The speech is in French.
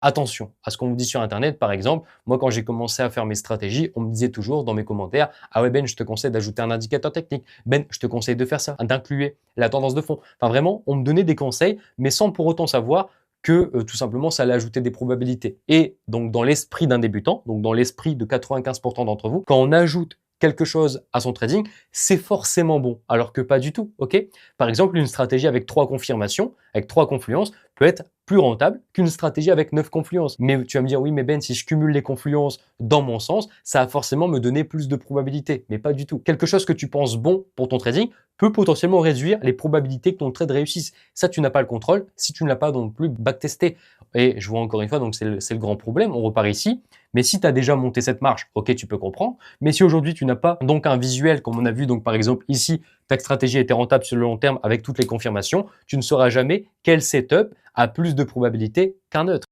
Attention à ce qu'on vous dit sur Internet, par exemple. Moi, quand j'ai commencé à faire mes stratégies, on me disait toujours dans mes commentaires, ah ouais, Ben, je te conseille d'ajouter un indicateur technique. Ben, je te conseille de faire ça, d'inclure la tendance de fond. Enfin, vraiment, on me donnait des conseils, mais sans pour autant savoir que tout simplement, ça allait ajouter des probabilités. Et donc, dans l'esprit d'un débutant, donc dans l'esprit de 95% d'entre vous, quand on ajoute quelque chose à son trading, c'est forcément bon, alors que pas du tout, ok? Par exemple, une stratégie avec 3 confirmations, avec 3 confluences, peut être plus rentable qu'une stratégie avec 9 confluences. Mais tu vas me dire, oui, mais Ben, si je cumule les confluences dans mon sens, ça va forcément me donner plus de probabilités. Mais pas du tout. Quelque chose que tu penses bon pour ton trading peut potentiellement réduire les probabilités que ton trade réussisse. Ça, tu n'as pas le contrôle si tu ne l'as pas non plus backtesté. Et je vois encore une fois, donc c'est le grand problème. On repart ici. Mais si tu as déjà monté cette marche, ok, tu peux comprendre. Mais si aujourd'hui tu n'as pas donc un visuel, comme on a vu donc par exemple ici, ta stratégie était rentable sur le long terme avec toutes les confirmations, tu ne sauras jamais quel setup a plus de probabilité qu'un autre.